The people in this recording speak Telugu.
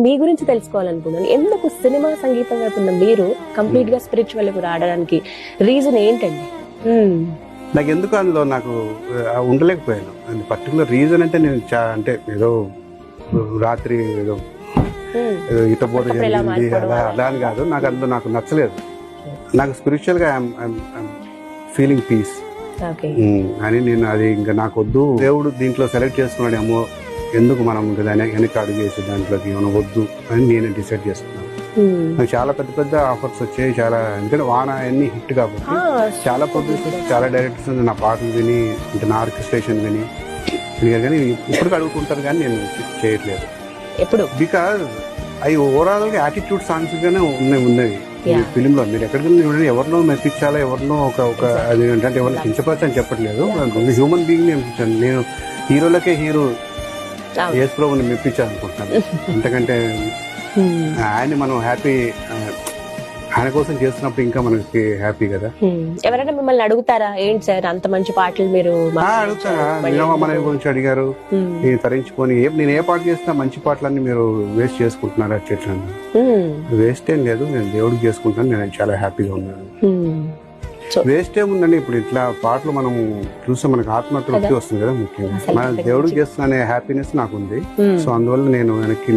మీ గురించి తెలుసుకోవాలనుకున్నాను. ఎందుకు సినిమా సంగీతం వైపు ఉన్న మీరు కంప్లీట్ గా స్పిరిచువల్ రావడానికి రీజన్ ఏంటండి? నాకు ఎందుకు అందులో నాకు ఉండలేకపోయాను. అది పర్టికులర్ రీజన్ అంటే నేను అంటే ఏదో రాత్రి ఏదో ఇతబోధ జరిగింది అలా అని కాదు. నాకు అందులో నాకు నచ్చలేదు. నాకు స్పిరిచువల్ గా ఫీలింగ్ పీస్ అని నేను అది ఇంకా నాకు వద్దు, దేవుడు దీంట్లో సెలెక్ట్ చేసుకున్నాడేమో, ఎందుకు మనం వెనక్కి అడుగు వేసి దాంట్లోకి ఏమైనా వద్దు అని నేను డిసైడ్ చేసుకున్నాను. నాకు చాలా పెద్ద పెద్ద ఆఫర్స్ వచ్చాయి, చాలా ఎందుకంటే వాన అన్ని హిట్ కాబట్టి చాలా ప్రొడ్యూసర్స్ చాలా డైరెక్టర్స్ నా పాటలు విని అంటే నా ఆర్కెస్ట్రేషన్ విని కానీ ఇప్పుడు అడుగుతుంటారు కానీ నేను చేయట్లేదు ఎప్పుడు. బికాజ్ అవి ఓవరాల్ గా యాటిట్యూడ్ సాంగ్స్ గానే ఉన్నవి ఫిలిం లో. మీరు ఎక్కడికి చూడండి, ఎవరినో మెప్పించాలా, ఎవరినో ఒక అది ఏంటంటే ఎవరిని కించపరచని చెప్పట్లేదు, హ్యూమన్ బీయింగ్ ని మెప్పించాను. నేను హీరోలకే హీరో యేసు ప్రభుని మెప్పించాను అనుకుంటున్నాను. ఎందుకంటే ఆయన మనం హ్యాపీ, ఆయన కోసం చేస్తున్నప్పుడు ఇంకా మనకి హ్యాపీ కదా. ఎవరైనా మిమ్మల్ని అడుగుతారా, ఏంటి సార్ అంత మంచి పాటలు మీరు అడుగుతారా? మన గురించి అడిగారు, నేను తరించుకొని నేను ఏ పాట చేసినా మంచి పాటలన్నీ మీరు వేస్ట్ చేసుకుంటున్నారు అట్లా. వేస్ట్ ఏం లేదు, నేను దేవుడికి చేసుకుంటాను, నేను చాలా హ్యాపీగా ఉన్నాను. వేస్ట్ ఏముందండి, ఇప్పుడు ఇట్లా పాటలు మనం చూస్తే మనకు ఆత్మతృప్తి వస్తుంది కదా. ముఖ్యంగా మన దేవుడికి చేస్తున్న హ్యాపీనెస్ నాకు ఉంది. సో అందువల్ల నేను వెనక్కి